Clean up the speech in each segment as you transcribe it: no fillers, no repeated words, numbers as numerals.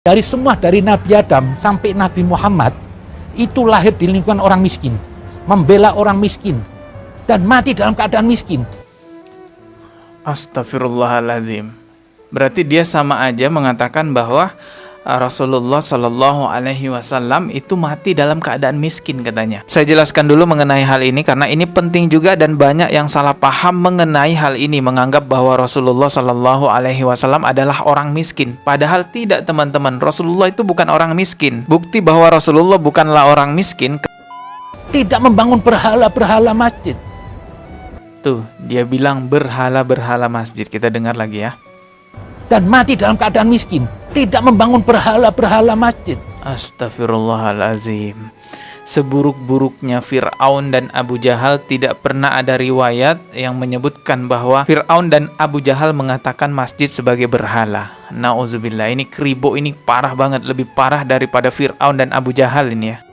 Dari Nabi Adam sampai Nabi Muhammad itu lahir di lingkungan orang miskin, membela orang miskin, dan mati dalam keadaan miskin. Astagfirullahaladzim. Berarti dia sama aja mengatakan bahwa Rasulullah Shallallahu Alaihi Wasallam itu mati dalam keadaan miskin katanya. Saya jelaskan dulu mengenai hal ini karena ini penting juga dan banyak yang salah paham mengenai hal ini, menganggap bahwa Rasulullah Shallallahu Alaihi Wasallam adalah orang miskin. Padahal tidak, teman-teman. Rasulullah itu bukan orang miskin. Bukti bahwa Rasulullah bukanlah orang miskin, Tidak membangun berhala-berhala masjid. tuh dia bilang berhala-berhala masjid. Kita dengar lagi ya. Dan mati dalam keadaan miskin. Tidak membangun berhala-berhala masjid. Astagfirullahalazim. Seburuk-buruknya Fir'aun dan Abu Jahal, tidak pernah ada riwayat yang menyebutkan bahwa Fir'aun dan Abu Jahal mengatakan masjid sebagai berhala. Nauzubillah, ini kribo, ini parah banget. Lebih parah daripada Fir'aun dan Abu Jahal ini ya.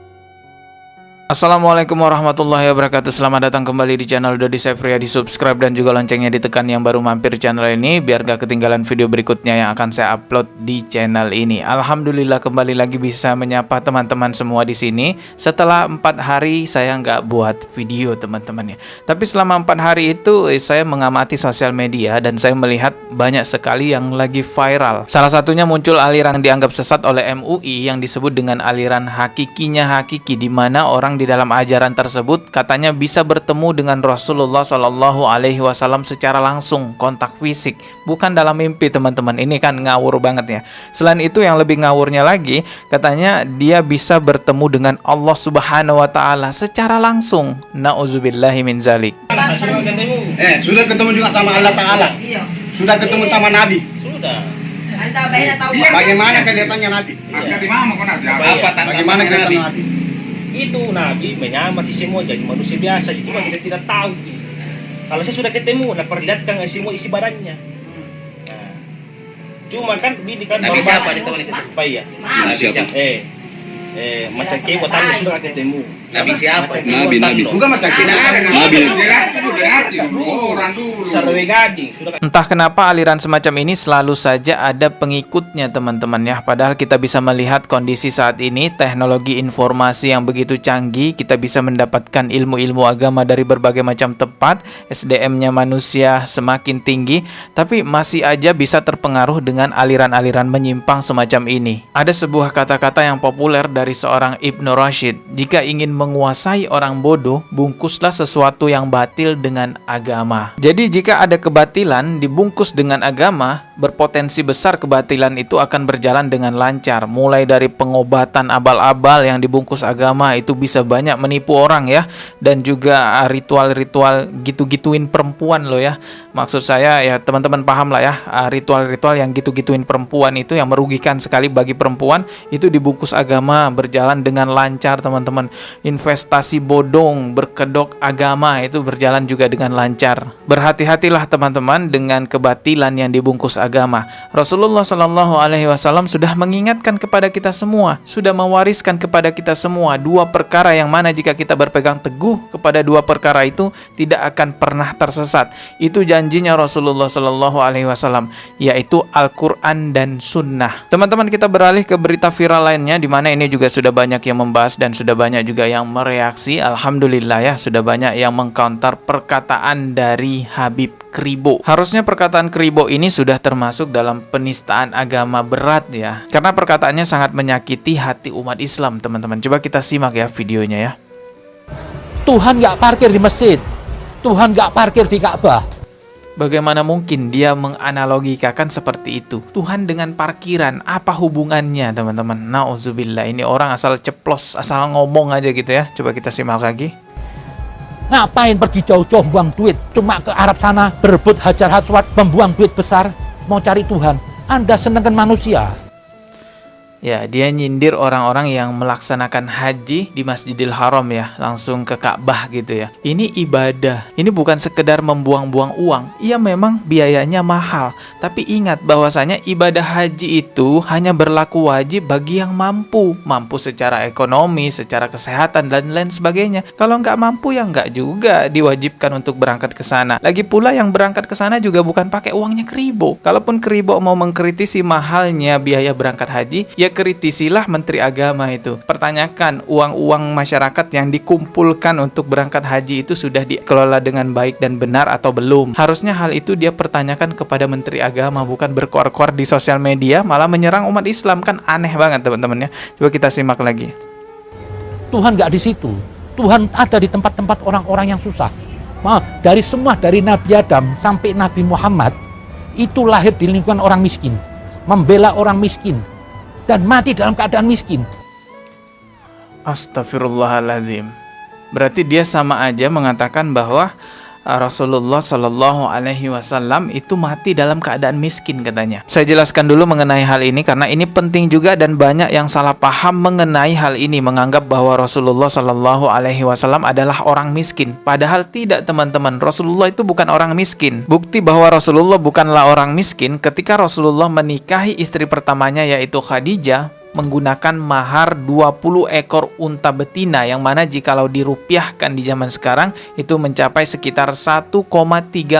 Assalamualaikum warahmatullahi wabarakatuh. Selamat datang kembali di channel Dodi Sefria. Di subscribe dan juga loncengnya ditekan yang baru mampir channel ini, biar gak ketinggalan video berikutnya yang akan saya upload di channel ini. Alhamdulillah kembali lagi bisa menyapa teman-teman semua di sini. Setelah 4 hari saya nggak buat video, teman-teman ya. Tapi selama 4 hari itu saya mengamati sosial media dan saya melihat banyak sekali yang lagi viral. Salah satunya muncul aliran yang dianggap sesat oleh MUI yang disebut dengan aliran hakikinya hakiki, di mana orang di dalam ajaran tersebut katanya bisa bertemu dengan Rasulullah Shallallahu Alaihi Wasallam secara langsung, kontak fisik, bukan dalam mimpi, teman-teman. Ini kan ngawur banget ya. Selain itu yang lebih ngawurnya lagi, katanya dia bisa bertemu dengan Allah Subhanahu Wa Taala secara langsung. Nauzubillahi min zalik. Sudah ketemu juga sama Allah Ta'ala. Sudah ketemu sama Nabi. Sudah. Bagaimana kelihatannya Nabi? Bagaimana kelihatannya Nabi? Itu Nabi menyamati semua jadi manusia biasa, cuma kita tidak tahu. Kalau saya sudah ketemu, perlihatkan semua isi badannya. Nah, cuma kan bini kan Nabi siapa di teman kita? Apa ya? Nabi siapa? Macam kebotannya sudah ketemu. Nabi siapa? Nabi. Bukan macam kita. Nabi. Sarwe Gading sudah. Entah kenapa aliran semacam ini selalu saja ada pengikutnya, teman-teman ya. Padahal kita bisa melihat kondisi saat ini, teknologi informasi yang begitu canggih, kita bisa mendapatkan ilmu-ilmu agama dari berbagai macam tempat, SDM-nya manusia semakin tinggi, tapi masih aja bisa terpengaruh dengan aliran-aliran menyimpang semacam ini. Ada sebuah kata-kata yang populer dari seorang Ibnu Rashid, jika ingin menguasai orang bodoh, bungkuslah sesuatu yang batil dengan agama. Jadi jika ada kebatilan dibungkus dengan agama, berpotensi besar kebatilan itu akan berjalan dengan lancar. Mulai dari pengobatan abal-abal yang dibungkus agama itu bisa banyak menipu orang ya. Dan juga ritual-ritual gitu-gituin perempuan loh ya. Maksud saya ya teman-teman paham lah ya, ritual-ritual yang gitu-gituin perempuan itu yang merugikan sekali bagi perempuan, itu dibungkus agama, berjalan dengan lancar, teman-teman. Investasi bodong berkedok agama itu berjalan juga dengan lancar. Berhati-hatilah teman-teman dengan kebatilan yang dibungkus agama. Rasulullah Shallallahu Alaihi Wasallam sudah mengingatkan kepada kita semua, sudah mewariskan kepada kita semua 2 perkara yang mana jika kita berpegang teguh kepada 2 perkara itu tidak akan pernah tersesat. Itu janjinya Rasulullah Shallallahu Alaihi Wasallam, yaitu Al-Quran dan Sunnah. Teman-teman, kita beralih ke berita viral lainnya, di mana ini juga sudah banyak yang membahas dan sudah banyak juga yang mereaksi. Alhamdulillah ya, sudah banyak yang mengcounter perkataan dari Habib Kribo. Harusnya perkataan Kribo ini sudah termasuk dalam penistaan agama berat ya, karena perkataannya sangat menyakiti hati umat Islam, teman-teman. Coba kita simak ya videonya ya. Tuhan nggak parkir di masjid. Tuhan nggak parkir di Ka'bah. Bagaimana mungkin dia menganalogikakan seperti itu? Tuhan dengan parkiran, apa hubungannya, teman-teman? Nauzubillah, ini orang asal ceplos, asal ngomong aja gitu ya. Coba kita simak lagi. Ngapain pergi jauh-jauh buang duit? Cuma ke Arab sana berebut hajar aswad, membuang duit besar, mau cari Tuhan. Anda senengkan manusia. Ya, dia nyindir orang-orang yang melaksanakan haji di Masjidil Haram ya, langsung ke Ka'bah gitu ya. Ini ibadah, ini bukan sekedar membuang-buang uang. Iya memang biayanya mahal, tapi ingat bahwasanya ibadah haji itu hanya berlaku wajib bagi yang mampu. Mampu secara ekonomi, secara kesehatan, dan lain sebagainya. Kalau nggak mampu ya nggak juga diwajibkan untuk berangkat ke sana. Lagi pula yang berangkat ke sana juga bukan pakai uangnya Kribo. Kalaupun Kribo mau mengkritisi mahalnya biaya berangkat haji, ya kritisilah Menteri Agama itu. Pertanyakan uang-uang masyarakat yang dikumpulkan untuk berangkat haji itu sudah dikelola dengan baik dan benar atau belum. Harusnya hal itu dia pertanyakan kepada Menteri Agama, bukan berkoar-koar di sosial media malah menyerang umat Islam. Kan aneh banget teman-teman ya. Coba kita simak lagi. Tuhan nggak di situ. Tuhan ada di tempat-tempat orang-orang yang susah. Dari Nabi Adam sampai Nabi Muhammad itu lahir di lingkungan orang miskin, membela orang miskin, dan mati dalam keadaan miskin. Astagfirullahaladzim. Berarti dia sama aja mengatakan bahwa Rasulullah Shallallahu Alaihi Wasallam itu mati dalam keadaan miskin katanya. Saya jelaskan dulu mengenai hal ini karena ini penting juga dan banyak yang salah paham mengenai hal ini, menganggap bahwa Rasulullah Shallallahu Alaihi Wasallam adalah orang miskin. Padahal tidak teman-teman, Rasulullah itu bukan orang miskin. Bukti bahwa Rasulullah bukanlah orang miskin ketika Rasulullah menikahi istri pertamanya yaitu Khadijah menggunakan mahar 20 ekor unta betina, yang mana jikalau dirupiahkan di zaman sekarang itu mencapai sekitar 1,3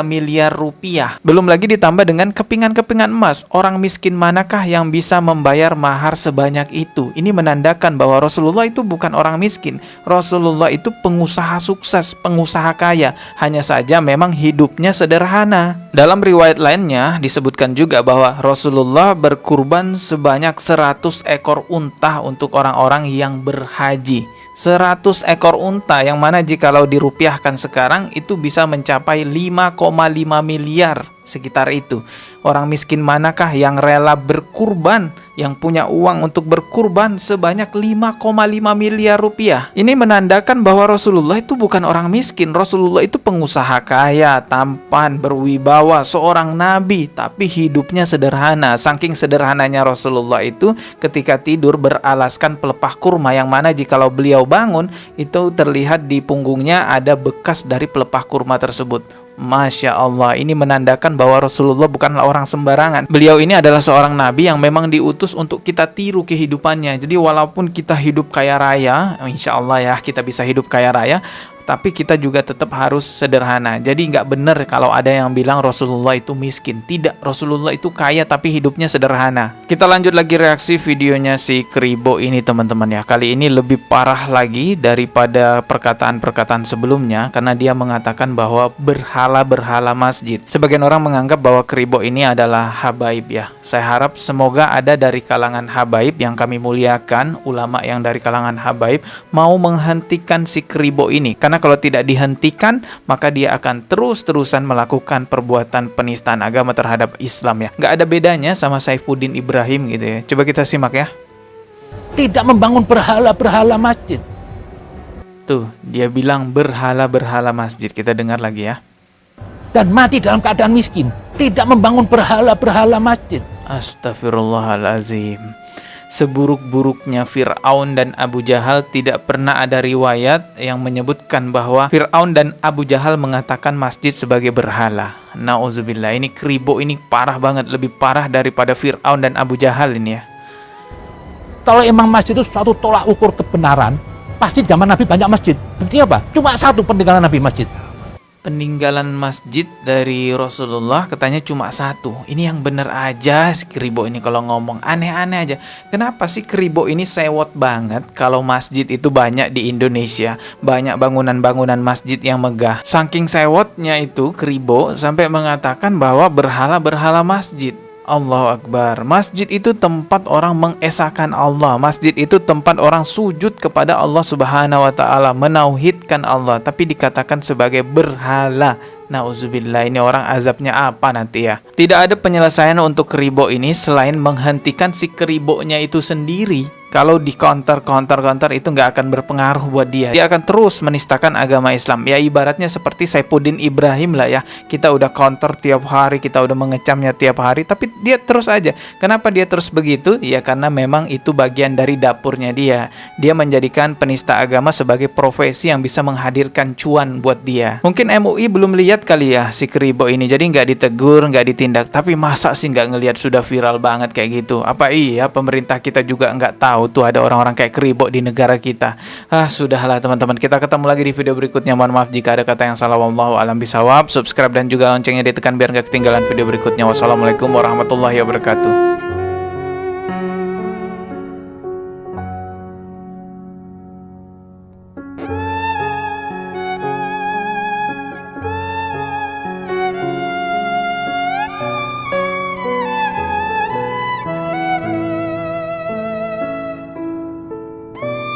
miliar rupiah. Belum lagi ditambah dengan kepingan-kepingan emas. Orang miskin manakah yang bisa membayar mahar sebanyak itu? Ini menandakan bahwa Rasulullah itu bukan orang miskin. Rasulullah itu pengusaha sukses, pengusaha kaya. Hanya saja memang hidupnya sederhana. Dalam riwayat lainnya disebutkan juga bahwa Rasulullah berkurban sebanyak 100 ekor unta untuk orang-orang yang berhaji. 100 ekor unta, yang mana jikalau dirupiahkan sekarang itu bisa mencapai 5,5 miliar, sekitar itu. Orang miskin manakah yang rela berkurban, yang punya uang untuk berkurban sebanyak 5,5 miliar rupiah? Ini menandakan bahwa Rasulullah itu bukan orang miskin. Rasulullah itu pengusaha kaya, tampan, berwibawa, seorang nabi, tapi hidupnya sederhana. Saking sederhananya Rasulullah itu, ketika tidur beralaskan pelepah kurma, yang mana jikalau beliau bangun itu terlihat di punggungnya ada bekas dari pelepah kurma tersebut. Masya Allah, ini menandakan bahwa Rasulullah bukanlah orang sembarangan. Beliau ini adalah seorang nabi yang memang diutus untuk kita tiru kehidupannya. Jadi walaupun kita hidup kaya raya, insya Allah ya kita bisa hidup kaya raya, tapi kita juga tetap harus sederhana. Jadi nggak benar kalau ada yang bilang Rasulullah itu miskin. Tidak, Rasulullah itu kaya tapi hidupnya sederhana. Kita lanjut lagi reaksi videonya si Kribo ini teman-teman ya. Kali ini lebih parah lagi daripada perkataan-perkataan sebelumnya, karena dia mengatakan bahwa berhala-berhala masjid. Sebagian orang menganggap bahwa Kribo ini adalah habaib ya. Saya harap semoga ada dari kalangan habaib yang kami muliakan, ulama yang dari kalangan habaib mau menghentikan si Kribo ini. Karena kalau tidak dihentikan, maka dia akan terus-terusan melakukan perbuatan penistaan agama terhadap Islam ya. Nggak ada bedanya sama Saifuddin Ibrahim gitu ya. Coba kita simak ya. Tidak membangun berhala-berhala masjid. Tuh, dia bilang berhala-berhala masjid. Kita dengar lagi ya. Dan mati dalam keadaan miskin. Tidak membangun berhala-berhala masjid. Astagfirullahalazim. Seburuk-buruknya Fir'aun dan Abu Jahal, tidak pernah ada riwayat yang menyebutkan bahwa Fir'aun dan Abu Jahal mengatakan masjid sebagai berhala. Nauzubillah, ini Kribo ini parah banget, lebih parah daripada Fir'aun dan Abu Jahal ini ya. Kalau emang masjid itu suatu tolak ukur kebenaran, pasti zaman Nabi banyak masjid. Buktinya apa? Cuma satu peninggalan Nabi masjid. Peninggalan masjid dari Rasulullah katanya cuma satu. Ini yang bener aja si Kribo ini kalau ngomong, aneh-aneh aja. Kenapa sih Kribo ini sewot banget kalau masjid itu banyak di Indonesia, banyak bangunan-bangunan masjid yang megah. Saking sewotnya itu Kribo sampai mengatakan bahwa berhala-berhala masjid. Allahu Akbar. Masjid itu tempat orang mengesahkan Allah. Masjid itu tempat orang sujud kepada Allah Subhanahu wa taala, menauhidkan Allah, tapi dikatakan sebagai berhala. Nauzubillah, ini orang azabnya apa nanti ya? Tidak ada penyelesaian untuk Kribo ini selain menghentikan si Kribonya itu sendiri. Kalau di counter itu nggak akan berpengaruh buat dia. Dia akan terus menistakan agama Islam. Ya ibaratnya seperti Saifuddin Ibrahim lah ya. Kita udah counter tiap hari, kita udah mengecamnya tiap hari, tapi dia terus aja. Kenapa dia terus begitu? Ya karena memang itu bagian dari dapurnya dia. Dia menjadikan penista agama sebagai profesi yang bisa menghadirkan cuan buat dia. Mungkin MUI belum lihat kali ya si Kribo ini, jadi nggak ditegur, nggak ditindak. Tapi masa sih nggak ngelihat sudah viral banget kayak gitu? Apa iya pemerintah kita juga nggak tahu tuh ada orang-orang kayak Kribo di negara kita? Sudahlah teman-teman, kita ketemu lagi di video berikutnya. Mohon maaf jika ada kata yang salah. Wallahu a'lam bishawab. Subscribe dan juga loncengnya ditekan biar nggak ketinggalan video berikutnya. Wassalamualaikum warahmatullahi wabarakatuh.